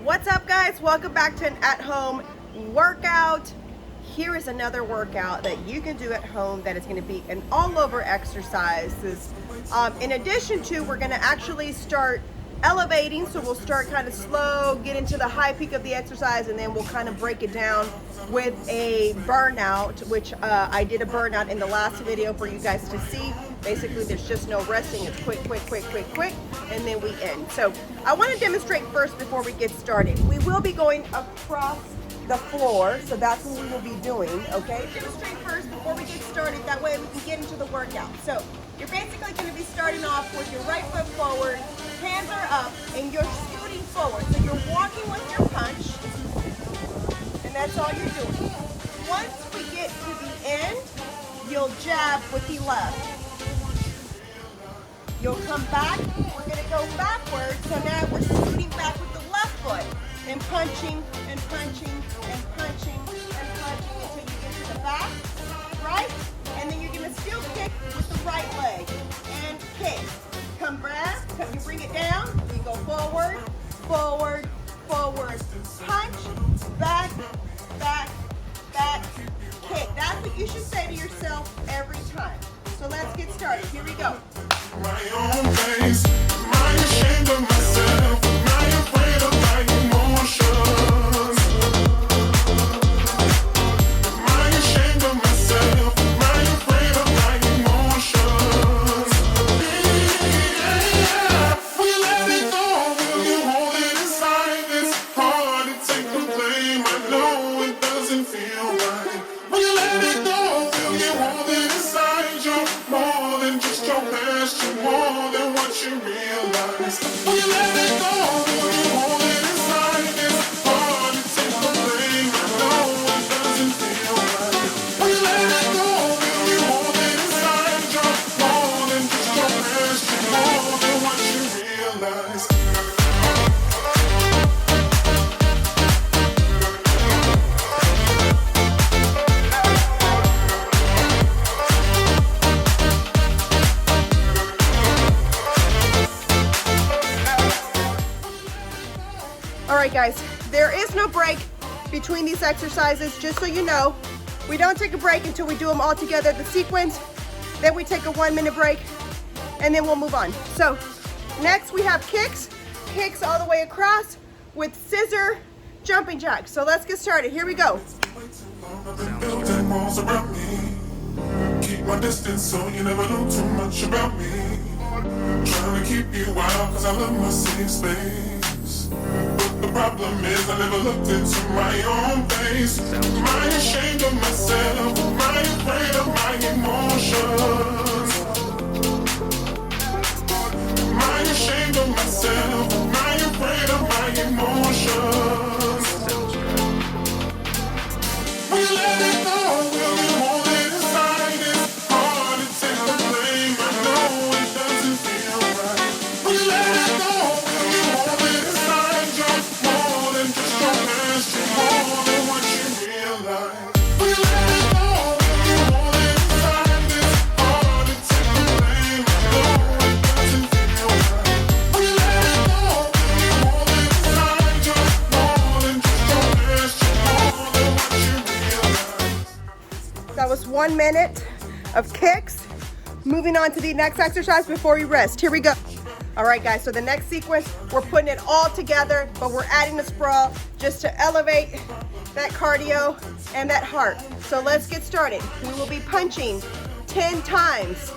What's up, guys? Welcome back to an at-home workout. Here is another workout that you can do at home that is going to be an all-over exercises. In addition to, we're going to actually start elevating, so we'll start kind of slow, get into the high peak of the exercise, and then we'll kind of break it down with a burnout, which I did a burnout in the last video for you guys to see. Basically, there's just no resting. It's quick, and then we end. So I want to demonstrate first before we get started. We will be going across the floor, so that's what we will be doing, okay? Demonstrate first before we get started. That way we can get into the workout. So you're basically going to be starting off with your right foot forward, hands are up, and you're scooting forward. So you're walking with your punch, and that's all you're doing. Once we get to the end, you'll jab with the left. You'll come back, we're going to go backwards, so now we're scooting back with the left foot and punching and punching and punching and punching until you get to the back, right? And then you're going to still kick with the right leg and kick. Come back, you bring it down, you go forward, forward, forward, punch, back, back, back, kick. That's what you should say to yourself every time. So let's get started. Here we go. My own face, am I ashamed of myself? Am I afraid of my emotions? Am I ashamed of myself? Am I afraid of my emotions? Yeah. Will you let it go? Will you hold it inside? It's hard to take the blame. I know it doesn't feel right. Will you let it go? Will you hold it inside? You're more than just your past. You're more than what you realize. Will you let it go? Will you hold it inside? It's hard to take the blame. I know it doesn't feel right. Will you let it go? Will you hold it inside? You're more than just your past. You're more than what you realize. All right, guys, there is no break between these exercises, just so you know. We don't take a break until we do them all together, the sequence. Then we take a 1 minute break, and then we'll move on. So next we have kicks all the way across with scissor jumping jacks. So let's get started. Here we go. Building walls around me. Keep my distance so you never know too much about me. Trying to keep you out cause I love my safe space. But the problem is I never looked into my own face. Am I ashamed of myself? Am I afraid of my emotions? Am I ashamed of myself? Am I afraid of my emotions? Will you let it go? Will you hold it inside? It's hard to take the blame. I know it doesn't feel right. Will you let it go? Will you hold it inside? You're more than just your past. You're more than what you realize. Will you let it go? Will you hold it inside? It's hard to take the blame. I know it doesn't feel right. Will you let it go? Will you hold it inside? You're more than just your past. You're more than what you realize. That was 1 minute of kicks. Moving on to the next exercise before we rest. Here we go. All right, guys, so the next sequence, we're putting it all together, but we're adding the sprawl just to elevate that cardio and that heart. So let's get started. We will be punching 10 times,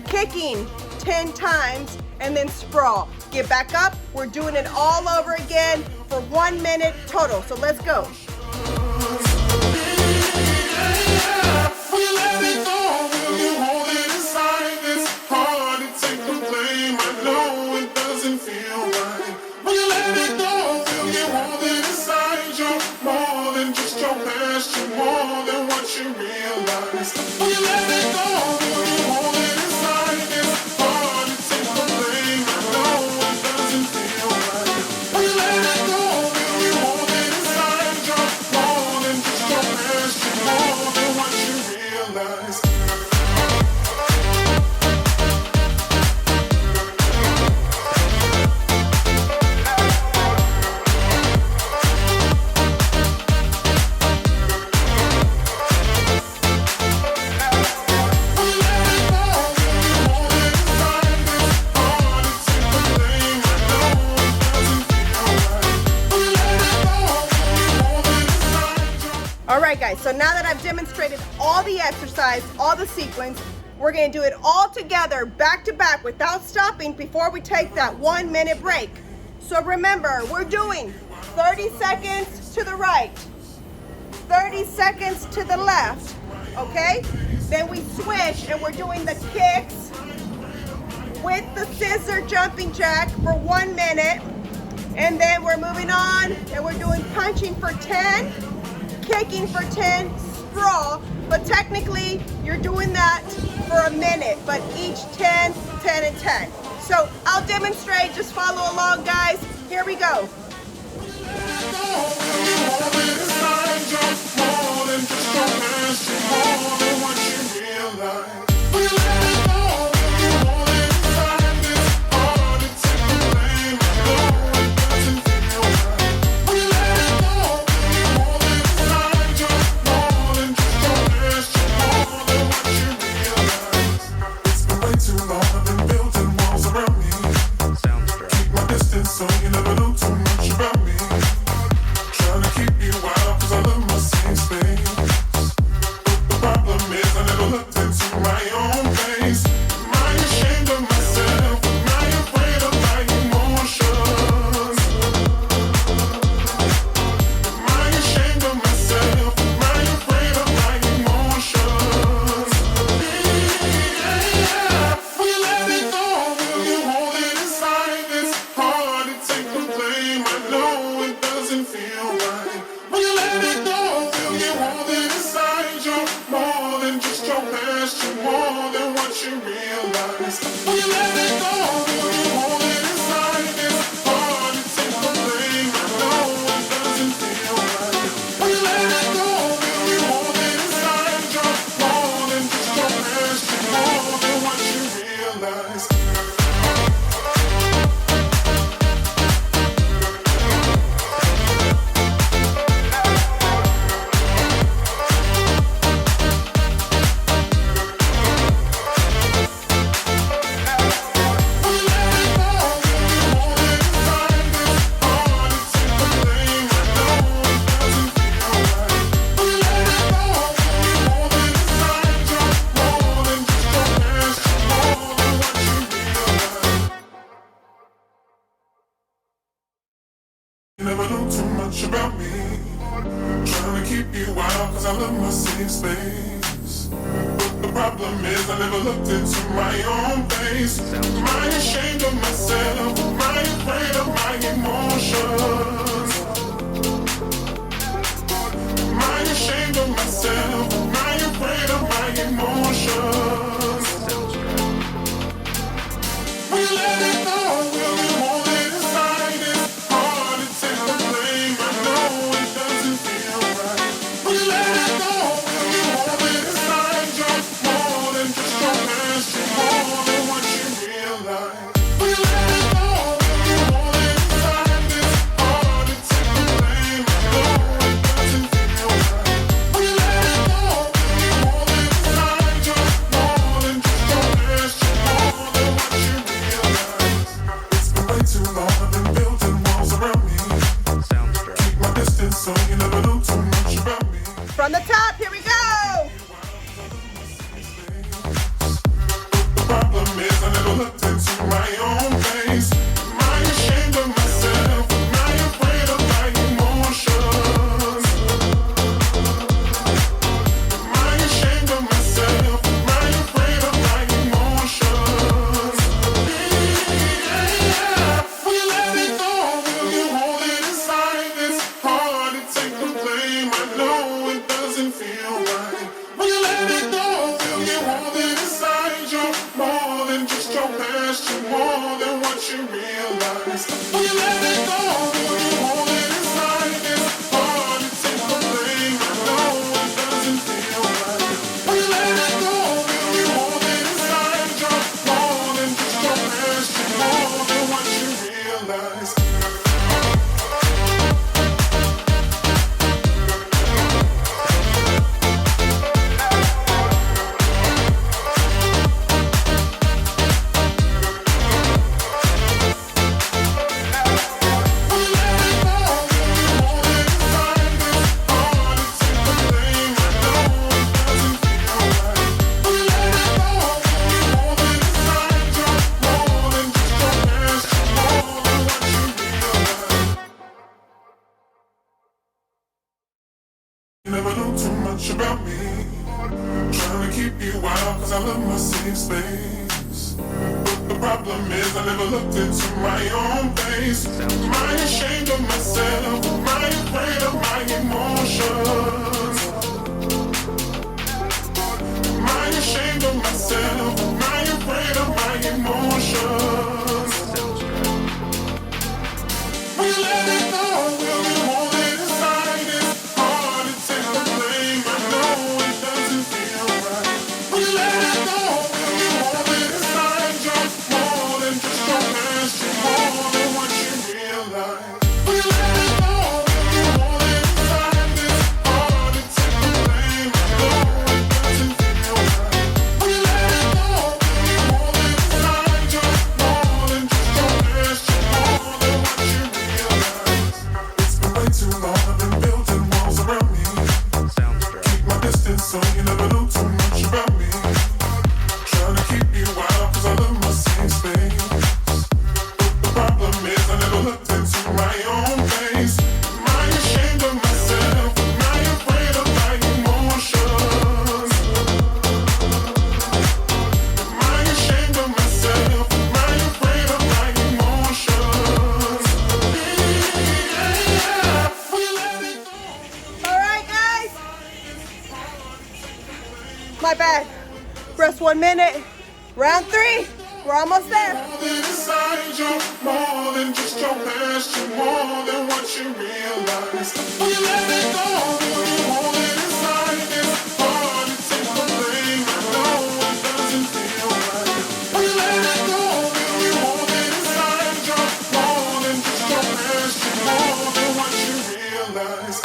kicking 10 times, and then sprawl. Get back up. We're doing it all over again for 1 minute total. So let's go. Will you let it go? Will you hold it inside? It's hard to take the blame. I know it doesn't feel right. Will you let it go? Will you hold it inside? You're more than just your past. You're more than what you realize. Will you let it go? Will you hold it inside? It's hard to take the blame. I know it doesn't feel right. Will you let it go? Will you hold it inside? You're more than just your past. You're more than what you realize. guys, so now that I've demonstrated all the exercise, all the sequence, we're gonna do it all together, back to back, without stopping before we take that 1 minute break. So remember, we're doing 30 seconds to the right, 30 seconds to the left, okay? Then we switch and we're doing the kicks with the scissor jumping jack for 1 minute. And then we're moving on and we're doing punching for 10, kicking for 10, sprawl. But technically, you're doing that for a minute, but each 10, 10, and 10. So I'll demonstrate, just follow along, guys. Here we go. So you never know too much about me. Trying to keep you out, cause I love my same space. But the problem is I never looked into my own face. Am I ashamed of myself? Am I afraid of my emotions? Am I ashamed of myself? Am I afraid of my emotions? Yeah, will you let it go? Will you hold it inside? It's hard to take the blame. I know it doesn't feel right. Will you let it go? Will you hold it inside? You're more than just your past. You're more than what you realize. Will you let it go? Will you hold it inside? It's hard to take the blame. I know it doesn't feel right. Will you let it go? Will you hold it inside? You're more than just your past. You're more than what you realize. You never know too much about me. Trying to keep you out, cause I love my safe space. But the problem is I never looked into my own face. Am I ashamed of myself? Am I afraid of my emotions? Am I ashamed of myself? Am I afraid of my emotions? Will you let it go? Will you hold it inside? It's hard to take the blame. I know it doesn't feel right. Will you let it go? Will you hold it inside? You're more than just your past. You're more than what you realize. Will you let it go? Will you hold it inside? It's hard to take the blame. I know it doesn't feel right. Will you let it go? Will you hold it inside? You're more than just your past. You're more than what you realize. It's been way too long. I've been building walls around me. Keep my distance so you never know too much about me. From the top, here we go. The problem is I never looked into my own face. Am I ashamed of myself? Am I afraid of my emotions? Am I ashamed of myself? Am I afraid of my emotions? Yeah, will you let it go? Will you hold it inside? It's hard to take the blame. I know it doesn't feel about me. Trying to keep you out cause I love my safe space. But the problem is I never looked into my own face. Am I ashamed of myself? Am I afraid of my emotions? Am I ashamed of myself? Am I afraid of my emotions? We let it go, will you hold it inside? It's hard to take the blame, I know it doesn't feel right. We let it go, will you hold it inside? You're more than just your past, you're more than what you realize. We let it go, will you hold it inside? It's hard to take the blame, I know it doesn't feel right. We let it go, will you hold it inside? You're more than just your past, you're more than what you realize. It's been way too long, I've been building walls around me. Keep my distance so you never know too much about me. Trying to keep you out cause I love my safe space. But the problem is I never looked into my own face. Am I ashamed of myself? Am I afraid of my emotions? Am I ashamed of myself? Am I afraid of my emotions? Yeah, we let it go. All right, guys. My bad. Rest 1 minute. Round 3. We're almost there. Inside you, more than just your past, you're more than what you realize. We let it go, will you hold it inside? It's hard to take the blame, I know it doesn't feel right. We let it go, will you hold it inside? You're more than just your past, you're more than what you realize.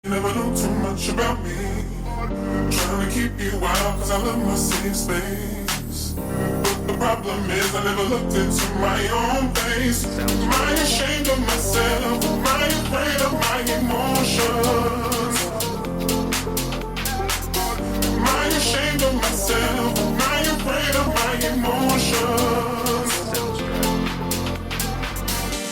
You never know too much about me. Trying to keep you out cause I love my safe space. But the problem is I never looked into my own face. Am I ashamed of myself? Am I afraid of my emotions? Am I ashamed of myself? Am I afraid of my emotions?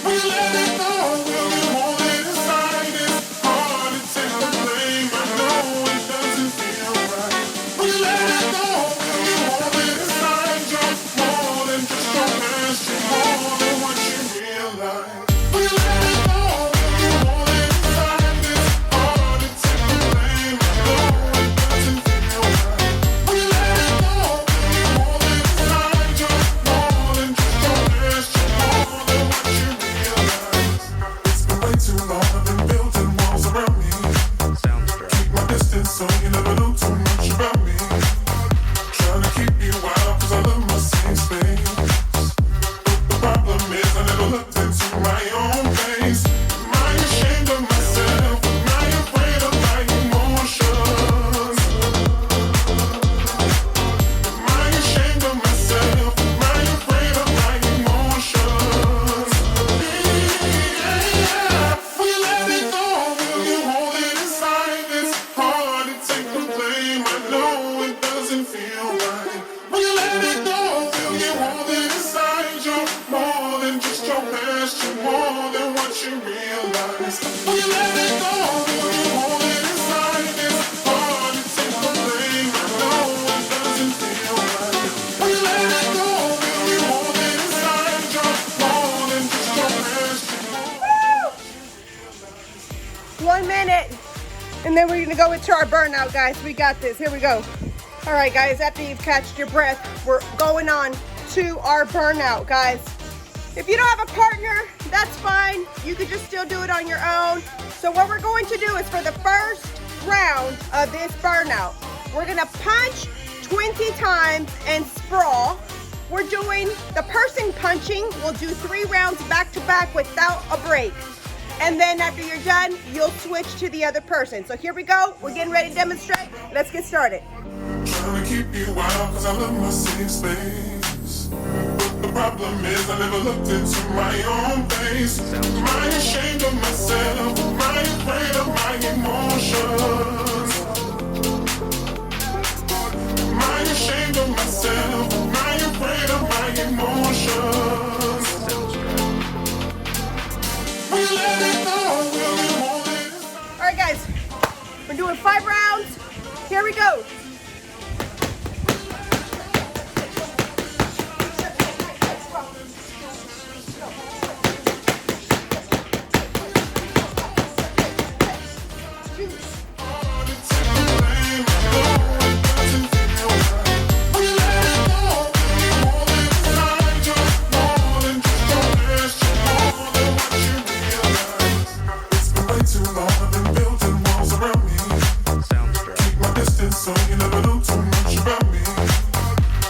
We let it go, will you hold it inside? It's hard to take the blame, I know it doesn't feel right. We let it go, will you hold it inside? You're more than just your past, you're more than what you realize. We let it go, will you hold it inside? It's hard to take the blame, I know it doesn't feel right. We let it go, will you hold it inside? You're more than just your past, you're more than what you realize. It's been way too long, I've been building walls around me. Keep my distance so you never know too much about me. Trying to keep you out cause I love my safe space. But the problem is I never looked into my own face. Am I ashamed of myself? Am I afraid of my emotions? Am I ashamed of myself? Am I afraid of my emotions? Yeah, we let it go, will you hold it inside? It's hard to take the blame, I know it doesn't feel right. We let it go, will you hold it inside? You're more than just your past, you're more than what you realize. We let it go, will you hold it inside? It's hard to take the blame, I know it doesn't feel right. We let it go, will you hold it inside? You're more than just your past, you're 1 minute. And then we're gonna go into our burnout, guys. We got this. Here we go. All right, guys, after you've catched your breath, we're going on to our burnout, guys. If you don't have a partner, that's fine. You could just still do it on your own. So what we're going to do is for the first round of this burnout, we're gonna punch 20 times and sprawl. We're doing the person punching. We'll do 3 rounds back to back without a break. And then after you're done, you'll switch to the other person. So here we go. We're getting ready to demonstrate. Let's get started. Trying to keep you out cause I love my safe space. But the problem is I never looked into my own face. Am I ashamed of myself? Am I afraid of my emotions? Am I ashamed of myself? Am I afraid of my emotions? We let it go, will we hold it aside? All right, guys. We're doing 5 rounds. Here we go. So you never know too much about me.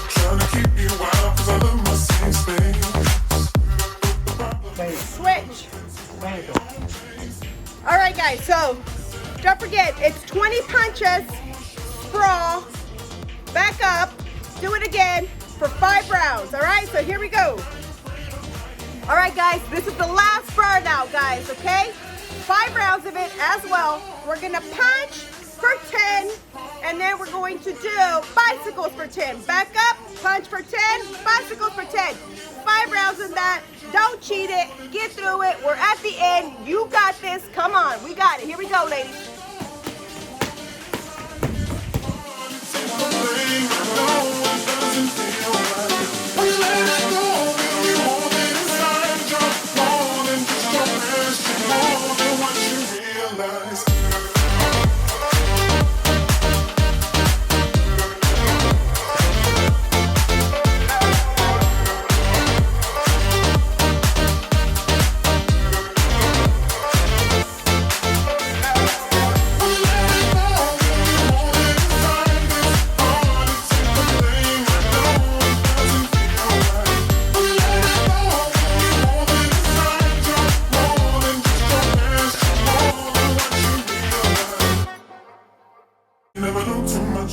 Trying to keep you out cause I love my safe space. Switch. All right, guys. So don't forget, it's 20 punches, sprawl, back up, do it again for 5 rounds. All right, so here we go. All right, guys, this is the last burnout, guys, okay? 5 rounds of it as well. We're gonna punch for 10, and then we're going to do bicycles for 10. Back up, punch for 10, bicycles for 10. 5 rounds of that. Don't cheat it. Get through it. We're at the end. You got this. Come on. We got it. Here we go, ladies.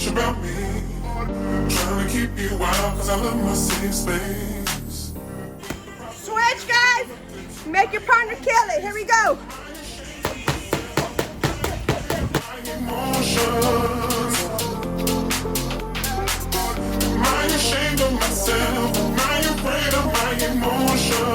About me, trying to keep you out cause I love my safe space. Switch, guys. Make your partner kill it. Here we go. Emotions. Am I ashamed of myself? Am I afraid of my emotions?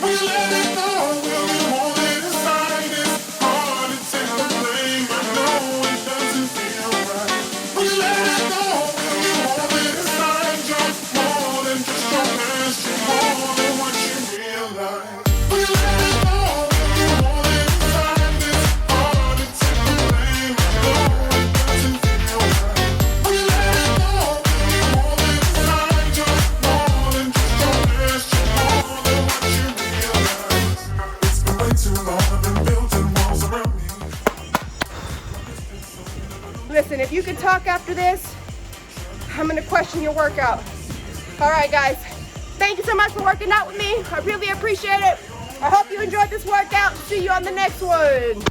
We let it go, will we hold it aside? It's hard to take the blame, I know it doesn't feel right. We let it go, will we hold it aside? You're more than just your past, you're more than what you realize. We let it go, will we hold it aside? It's hard to take the blame, I know it doesn't feel right. We let it go, will we hold it aside? You're more than just your past, you're more than what you realize. It's been way too long, I've been building walls around me. Listen, if you can talk after this, I'm gonna question your workout. All right, guys. Thank you so much for working out with me. I really appreciate it. I hope you enjoyed this workout. See you on the next one.